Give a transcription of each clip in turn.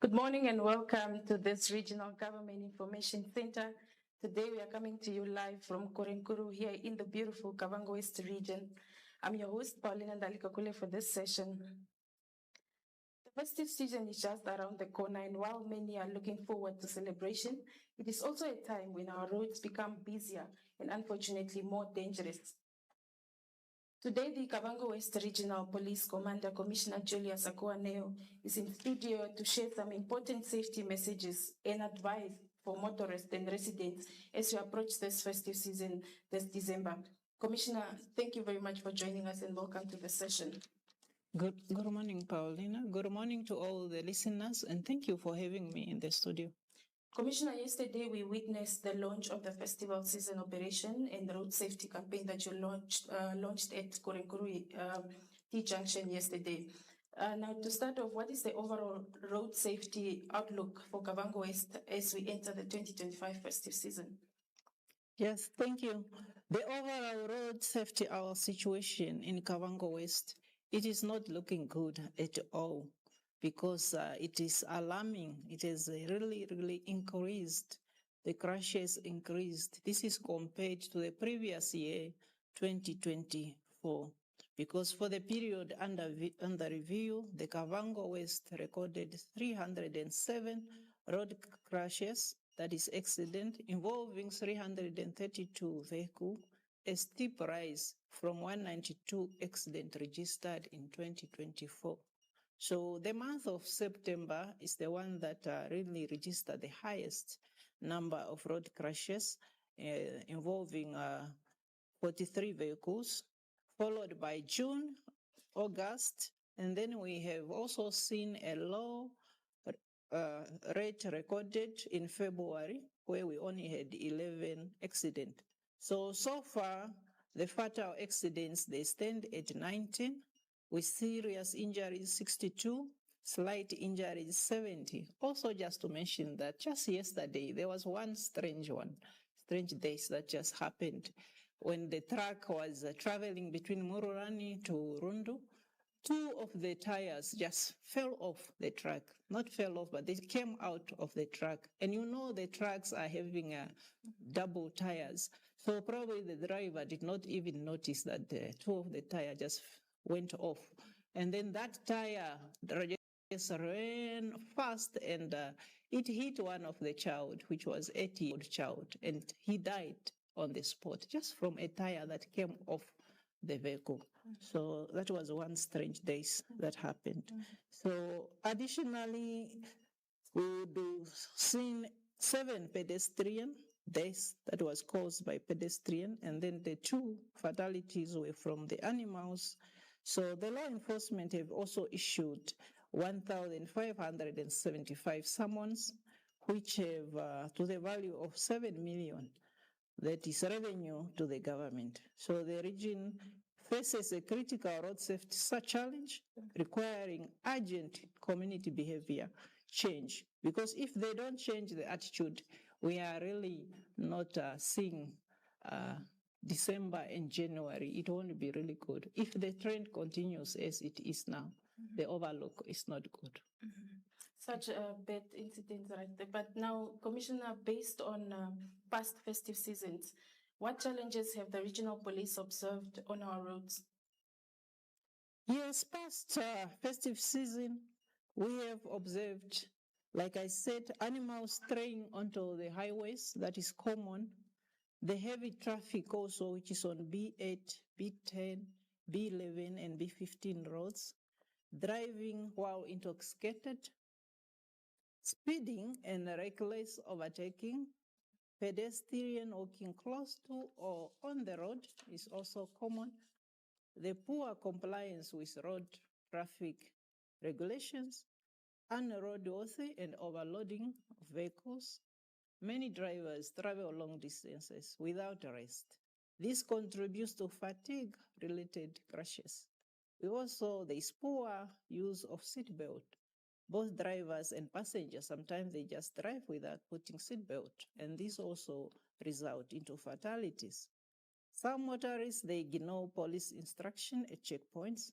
Good morning and welcome to this Regional Government Information Center. Today we are coming to you live from Korenkuru here in the beautiful Kavango West region. I'm your host, Paulina Dalikakule, for this session. The festive season is just around the corner, and while many are looking forward to celebration, it is also a time when our roads become busier and unfortunately more dangerous. Today, the Kavango West Regional Police Commander, Commissioner Julia Sakuwa Neo, is in studio to share some important safety messages and advice for motorists and residents as we approach this festive season this December. Commissioner, thank you very much for joining us and welcome to the session. Good morning, Paulina. Good morning to all the listeners, and thank you for having me in the studio. Commissioner, yesterday we witnessed the launch of the festival season operation and the road safety campaign that you launched at Korenkuru T-Junction yesterday. Now, to start off, what is the overall road safety outlook for Kavango West as we enter the 2025 festive season? Yes, thank you. The overall road safety situation in Kavango West, it is not looking good at all, because it is alarming. It has really increased. The crashes increased. This is compared to the previous year, 2024, because for the period under review, the Kavango West recorded 307 road crashes, that is accident, involving 332 vehicles, a steep rise from 192 accidents registered in 2024. So the month of September is the one that really registered the highest number of road crashes involving 43 vehicles, followed by June, August, and then we have also seen a low rate recorded in February, where we only had 11 accidents. So far, the fatal accidents, they stand at 19, with serious injuries 62, slight injuries 70. Also, just to mention that just yesterday, there was one strange days that just happened. When the truck was traveling between Mururani to Rundu, two of the tires just fell off the truck. Not fell off, but they came out of the truck. And you know the trucks are having double tires. So probably the driver did not even notice that two of the tires just went off. And then that tire just ran fast, and it hit one of the child, which was 80-year-old child, and he died on the spot just from a tire that came off the vehicle. So that was one strange day that happened. So additionally, we would seen 7 pedestrian deaths that was caused by pedestrian, and then the 2 fatalities were from the animals. So the law enforcement have also issued 1,575 summons, which have to the value of 7 million. That is revenue to the government. So the region faces a critical road safety challenge requiring urgent community behavior change. Because if they don't change the attitude, we are really not seeing December and January. It won't be really good. If the trend continues as it is now, the overlook is not good. Such bad incidents right there. But now, Commissioner, based on past festive seasons, what challenges have the regional police observed on our roads? Yes, past festive season, we have observed, like I said, animals straying onto the highways. That is common. The heavy traffic also, which is on B8, B10, B11, and B15 roads, driving while intoxicated, speeding and reckless overtaking, pedestrian walking close to or on the road is also common. The poor compliance with road traffic regulations, unroadworthy and overloading of vehicles. Many drivers travel long distances without rest. This contributes to fatigue-related crashes. There is poor use of seatbelt. Both drivers and passengers, sometimes they just drive without putting seatbelt, and this also results into fatalities. Some motorists, they ignore police instruction at checkpoints.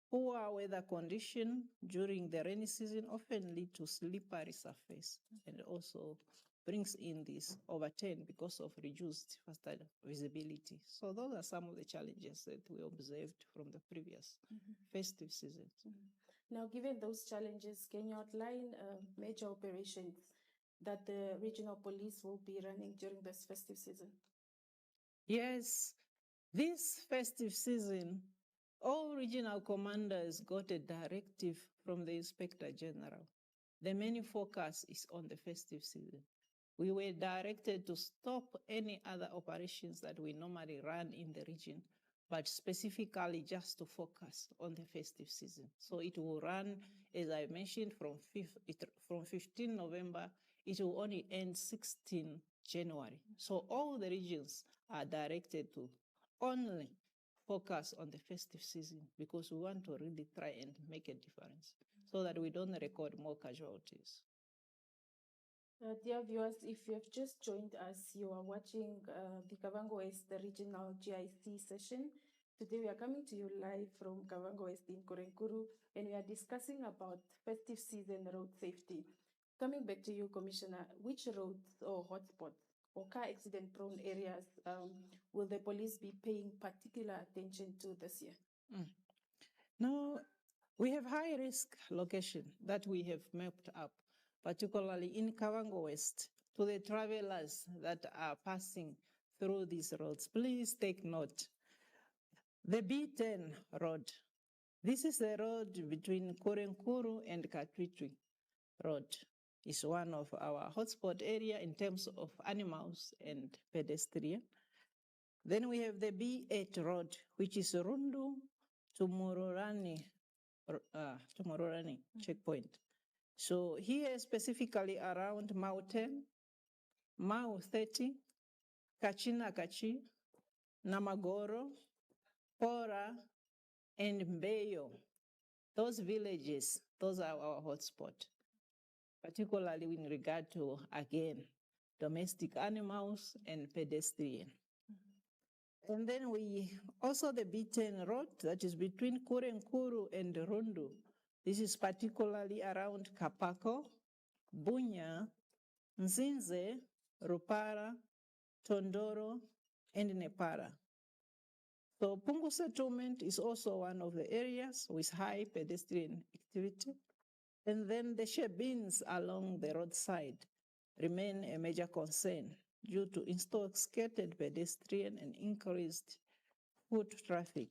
Poor weather condition during the rainy season often lead to slippery surface and also brings in this overturn because of reduced faster visibility. So those are some of the challenges that we observed from the previous festive seasons. Now, given those challenges, can you outline major operations that the regional police will be running during this festive season? Yes, this festive season, all regional commanders got a directive from the Inspector General. The main focus is on the festive season. We were directed to stop any other operations that we normally run in the region, but specifically just to focus on the festive season. So it will run, as I mentioned, from 15 November, it will only end 16 January. So all the regions are directed to only focus on the festive season because we want to really try and make a difference so that we don't record more casualties. Dear viewers, if you have just joined us, you are watching the Kavango West Regional GIC session. Today we are coming to you live from Kavango West in Korenkuru, and we are discussing about festive season road safety. Coming back to you, Commissioner, which roads or hotspots or car accident prone areas will the police be paying particular attention to this year? Now, we have high risk location that we have mapped up, particularly in Kavango West, to the travelers that are passing through these roads. Please take note. The B10 road. This is the road between Korenkuru and Katwitwi road. Is one of our hotspot area in terms of animals and pedestrian. Then we have the B8 road, which is Rundu to Mororani checkpoint. So here specifically around Mau 10, Mau 30, Kachina Kachi, Namagoro, Pora, and Mbeyo. Those villages, those are our hotspot, particularly in regard to, again, domestic animals and pedestrian. And then we also the B10 road that is between Korenkuru and Rundu. This is particularly around Kapako, Bunya, Nzinze, Rupara, Tondoro, and Nepara. So Pungu settlement is also one of the areas with high pedestrian activity. And then the shebins along the roadside remain a major concern due to intoxicated pedestrian and increased foot traffic.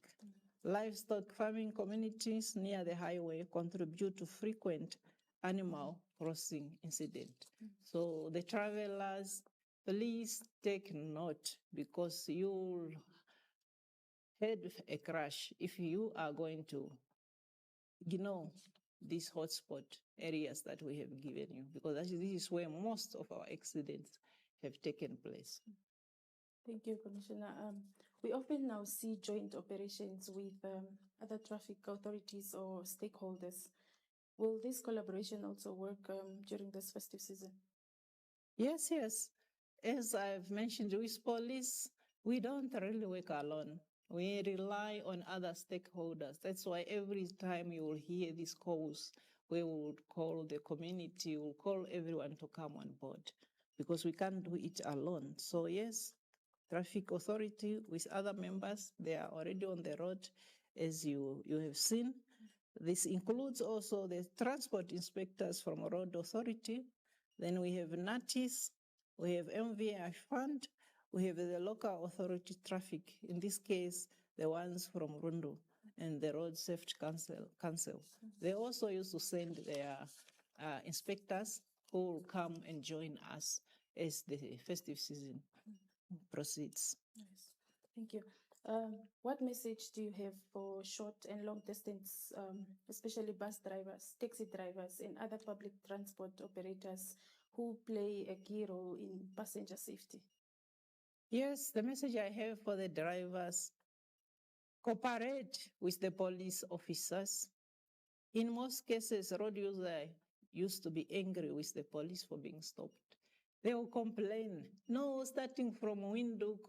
Livestock farming communities near the highway contribute to frequent animal crossing incidents. So the travelers, please take note because you'll have a crash if you are going to ignore these hotspot areas that we have given you, because actually this is where most of our accidents have taken place. Thank you, Commissioner. We often now see joint operations with other traffic authorities or stakeholders. Will this collaboration also work during this festive season? Yes, yes. As I've mentioned, with police, we don't really work alone. We rely on other stakeholders. That's why every time you will hear these calls, we will call the community, we'll call everyone to come on board because we can't do it alone. So yes, traffic authority with other members, they are already on the road, as you have seen. This includes also the transport inspectors from road authority. Then we have NATIS, we have MVI fund, we have the local authority traffic, in this case, the ones from Rundu and the Road Safety Council. They also used to send their inspectors who will come and join us as the festive season proceeds. Yes, thank you. What message do you have for short and long distance, especially bus drivers, taxi drivers, and other public transport operators who play a key role in passenger safety? Yes, the message I have for the drivers: cooperate with the police officers. In most cases, road users used to be angry with the police for being stopped. They will complain, no, starting from Windhoek,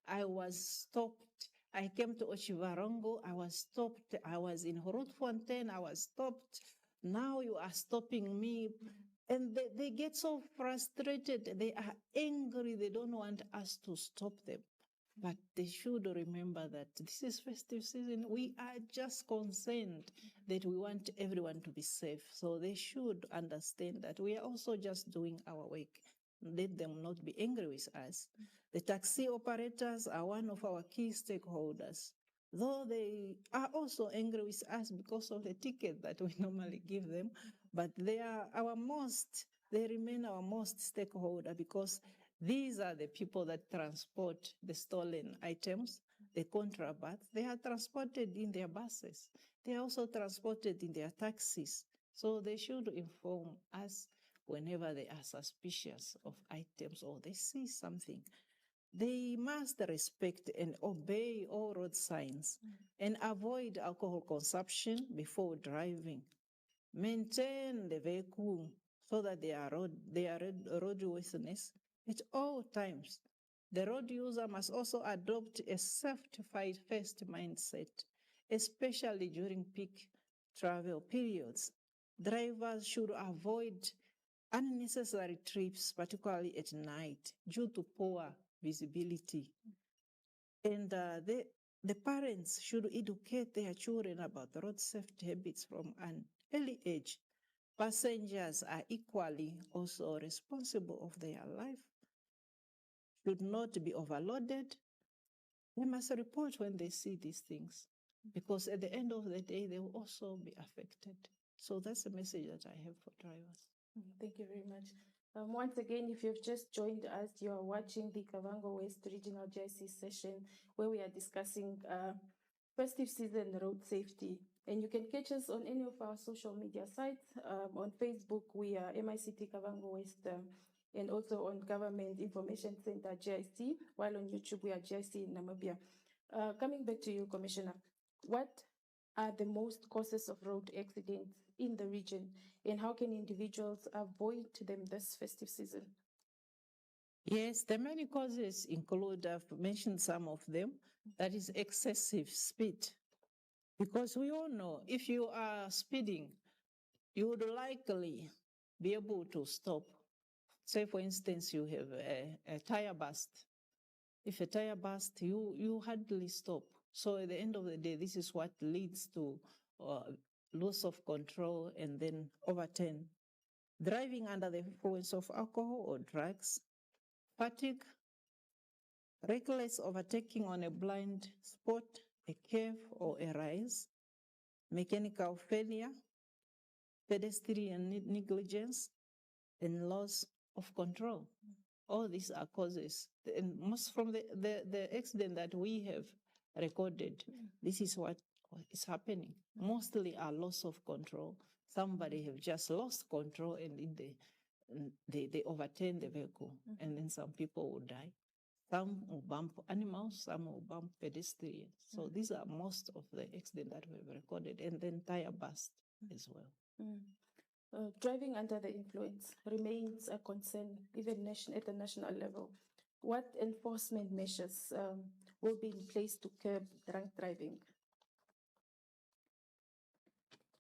I was stopped, I came to Ochivarongo, I was stopped. I was in Horotfontein, I was stopped. Now you are stopping me. And they get so frustrated. They are angry. They don't want us to stop them. But they should remember that this is festive season. We are just concerned that we want everyone to be safe. So they should understand that we are also just doing our work. Let them not be angry with us. The taxi operators are one of our key stakeholders, though they are also angry with us because of the ticket that we normally give them. But they remain our most stakeholder because these are the people that transport the stolen items, the contraband. They are transported in their buses. They are also transported in their taxis. So they should inform us whenever they are suspicious of items or they see something. They must respect and obey all road signs and avoid alcohol consumption before driving. Maintain the vehicle so that they are roadworthiness at all times. The road user must also adopt a safety first mindset, especially during peak travel periods. Drivers should avoid unnecessary trips, particularly at night, due to poor visibility. And the parents should educate their children about road safety habits from an early age. Passengers are equally also responsible of their life, should not be overloaded. They must report when they see these things, because at the end of the day, they will also be affected. So that's the message that I have for drivers. Thank you very much. Once again, if you've just joined us, you are watching the Kavango West Regional GIC session where we are discussing festive season road safety. And you can catch us on any of our social media sites. On Facebook, we are MICT Kavango West, and also on Government Information Center GIC, while on YouTube, we are GIC in Namibia. Coming back to you, Commissioner, what are the most causes of road accidents in the region, and how can individuals avoid them this festive season? Yes, the many causes include, I've mentioned some of them, that is excessive speed. Because we all know if you are speeding, you would likely be able to stop. Say, for instance, you have a tire burst. If a tire burst, you hardly stop. So at the end of the day, this is what leads to loss of control and then overturn. Driving under the influence of alcohol or drugs, fatigue, reckless overtaking on a blind spot, a curve or a rise, mechanical failure, pedestrian negligence, and loss of control. All these are causes. And most from the accident that we have recorded, this is what is happening. Mostly are loss of control. Somebody have just lost control and they overturn the vehicle, and then some people will die. Some will bump animals, some will bump pedestrians. So these are most of the accidents that we've recorded, and then tire burst as well. Driving under the influence remains a concern even at the national level. What enforcement measures will be in place to curb drunk driving?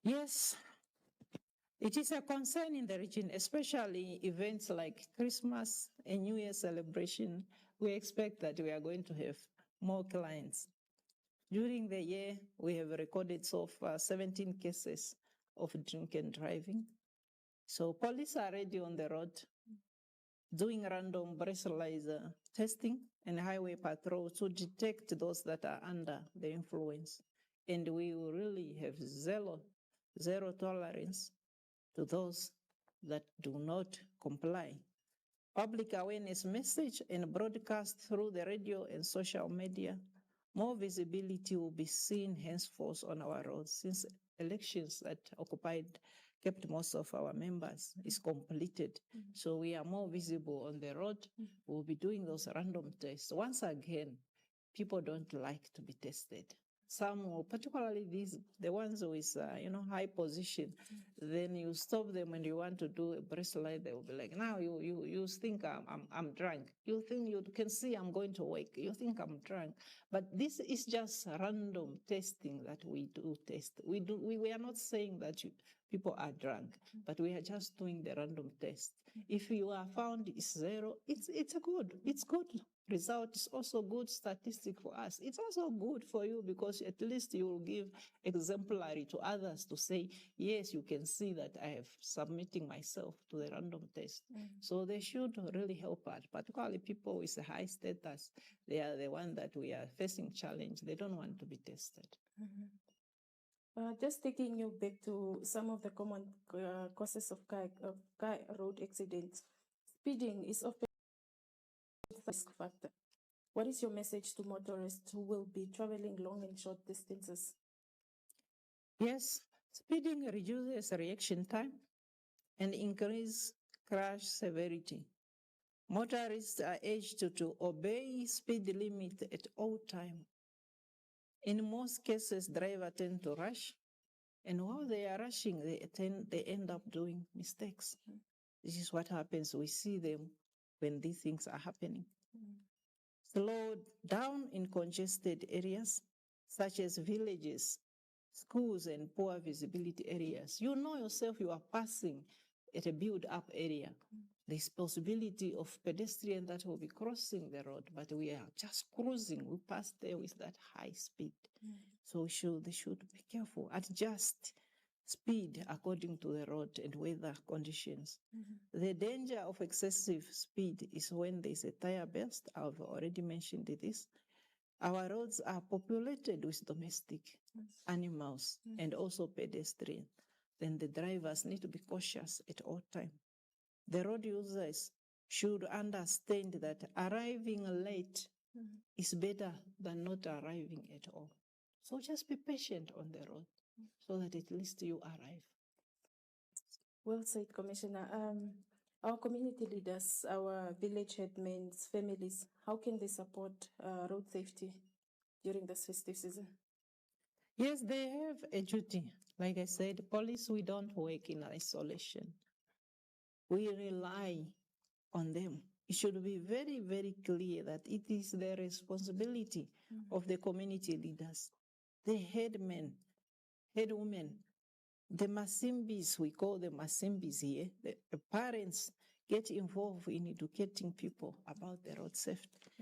Yes, it is a concern in the region, especially events like Christmas and New Year celebration. We expect that we are going to have more clients. During the year, we have recorded so far 17 cases of drink and driving. So police are already on the road doing random breathalyzer testing and highway patrol to detect those that are under the influence. And we will really have zero tolerance to those that do not comply. Public awareness message and broadcast through the radio and social media. More visibility will be seen henceforth on our roads, since elections that kept most of our members is completed. So we are more visible on the road. We'll be doing those random tests. Once again, people don't like to be tested. some, particularly the ones with, high position, then you stop them and you want to do a bracelet, they will be like, now you think I'm drunk. You think you can see I'm going to wake. You think I'm drunk. But this is just random testing that we do test. We are not saying that people are drunk, but we are just doing the random test. If you are found is 0, it's good result. It's also good statistic for us. It's also good for you because at least you will give exemplary to others to say, yes, you can see that I have submitting myself to the random test. So they should really help us, particularly people with a high status. They are the one that we are facing challenge. They don't want to be tested. Just taking you back to some of the common causes of car road accidents. Speeding is often a risk factor. What is your message to motorists who will be traveling long and short distances? Yes, speeding reduces reaction time and increase crash severity. Motorists are urged to obey speed limit at all time. In most cases, drivers tend to rush, and while they are rushing, they end up doing mistakes. This is what happens. We see them when these things are happening. Slow down in congested areas, such as villages, schools, and poor visibility areas. You know yourself you are passing at a built-up area. There's possibility of pedestrian that will be crossing the road, but we are just cruising. We pass there with that high speed. So they should be careful. Adjust speed according to the road and weather conditions. The danger of excessive speed is when there's a tire burst. I've already mentioned this. Our roads are populated with domestic animals and also pedestrians. Then the drivers need to be cautious at all times. The road users should understand that arriving late is better than not arriving at all. So just be patient on the road so that at least you arrive. Well said, Commissioner. Our community leaders, our village headmen, families, how can they support road safety during this festive season? Yes, they have a duty. Like I said, police, we don't work in isolation. We rely on them. It should be very, very clear that it is the responsibility of the community leaders, the headmen, headwomen, the Masimbis, we call them Masimbis here, the parents get involved in educating people about the road safety.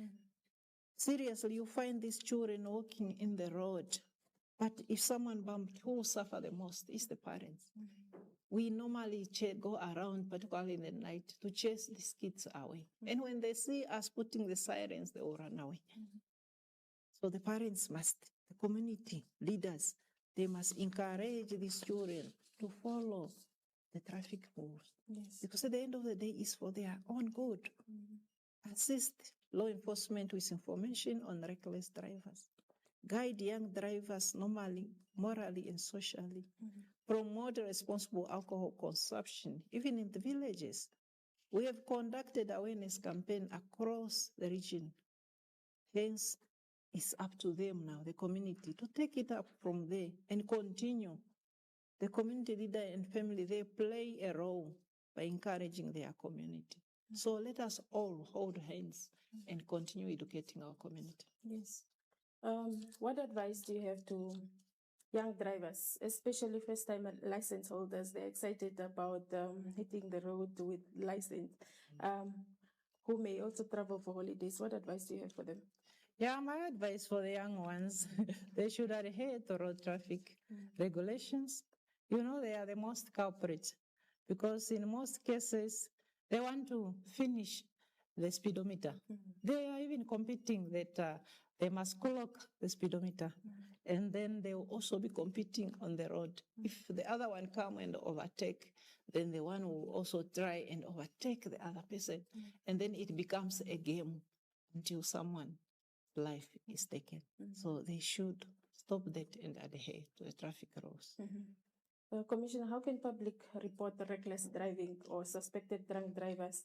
Seriously, you find these children walking in the road, but if someone bumped, who will suffer the most is the parents. We normally go around, particularly in the night, to chase these kids away. And when they see us putting the sirens, they will run away. So the parents must, the community leaders, they must encourage these children to follow the traffic rules. Yes. Because at the end of the day, it's for their own good. Assist law enforcement with information on reckless drivers. Guide young drivers normally, morally, and socially. Promote responsible alcohol consumption, even in the villages. We have conducted awareness campaign across the region. Hence, it's up to them now, the community, to take it up from there and continue. The community leader and family, they play a role by encouraging their community. So let us all hold hands and continue educating our community. Yes. What advice do you have to young drivers, especially first-time license holders? They're excited about hitting the road with license, who may also travel for holidays. What advice do you have for them? Yeah, my advice for the young ones, they should adhere to road traffic regulations. You know, they are the most culprits because in most cases, they want to finish the speedometer. They are even competing that they must clock the speedometer. And then they will also be competing on the road. If the other one come and overtake, then the one will also try and overtake the other person. And then it becomes a game until someone's life is taken. So they should stop that and adhere to the traffic rules. Commissioner, how can public report reckless driving or suspected drunk drivers?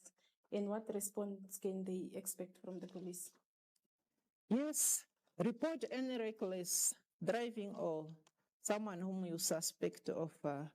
And what response can they expect from the police? Yes, report any reckless driving or someone whom you suspect of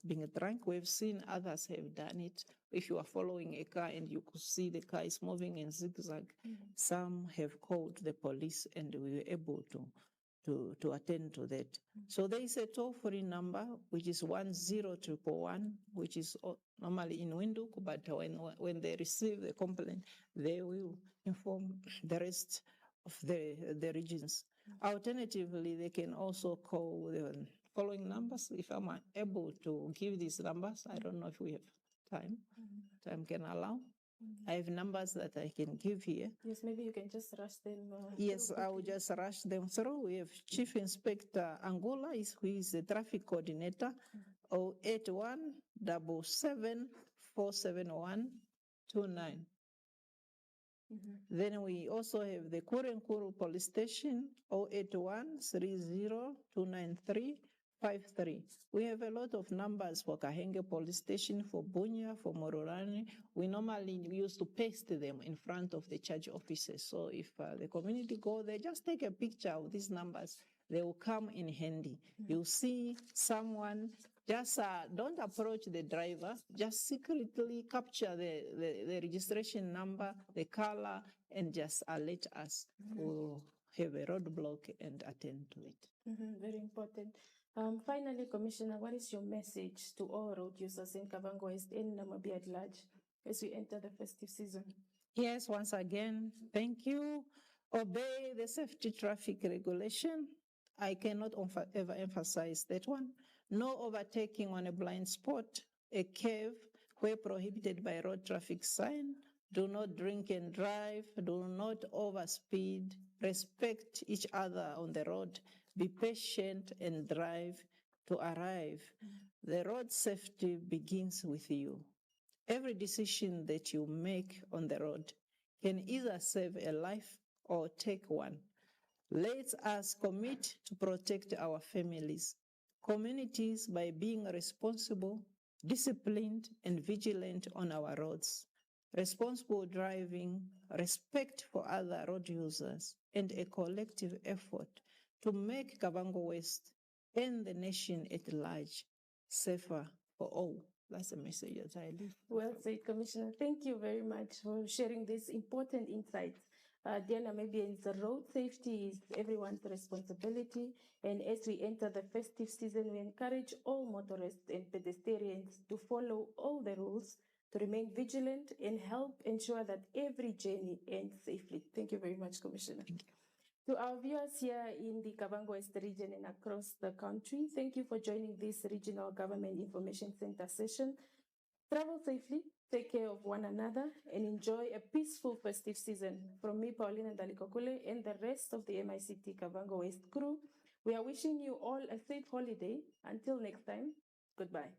being drunk. We've seen others have done it. If you are following a car and you could see the car is moving in zigzag, some have called the police and we were able to attend to that. So there is a toll-free number, which is 10111, which is normally in Windhoek, but when they receive the complaint, they will inform the rest of the regions. Alternatively, they can also call the following numbers. If I'm able to give these numbers, I don't know if we have time. Time can allow. I have numbers that I can give here. Yes, maybe you can just rush them. Yes, I will just rush them through. We have Chief Inspector Angola, who is the traffic coordinator, 081 77 471 29. Then we also have the Kurenkuru Police Station, 081 30 293 53. We have a lot of numbers for Kahenge Police Station, for Bunya, for Mororani. We normally used to paste them in front of the charge officers. So if the community go there, just take a picture of these numbers. They will come in handy. You see someone, just don't approach the driver, just secretly capture the registration number, the color, and just alert us. We'll have a roadblock and attend to it. Very important. Finally, Commissioner, what is your message to all road users in Kavango West and Namibia at large as we enter the festive season? Yes, once again, thank you. Obey the safety traffic regulation. I cannot ever emphasize that one. No overtaking on a blind spot, a curve where prohibited by road traffic sign. Do not drink and drive. Do not overspeed. Respect each other on the road. Be patient and drive to arrive. The road safety begins with you. Every decision that you make on the road can either save a life or take one. Let us commit to protect our families, communities by being responsible, disciplined, and vigilant on our roads. Responsible driving, respect for other road users, and a collective effort to make Kavango West and the nation at large safer for all. That's the message that I leave. Well said, Commissioner. Thank you very much for sharing these important insights. Dear Namibians, road safety is everyone's responsibility. And as we enter the festive season, we encourage all motorists and pedestrians to follow all the rules, to remain vigilant, and help ensure that every journey ends safely. Thank you very much, Commissioner. Thank you. To our viewers here in the Kavango West region and across the country, thank you for joining this Regional Government Information Center session. Travel safely, take care of one another, and enjoy a peaceful festive season. From me, Paulina Dalikokule, and the rest of the MICT Kavango West crew, we are wishing you all a safe holiday. Until next time, goodbye.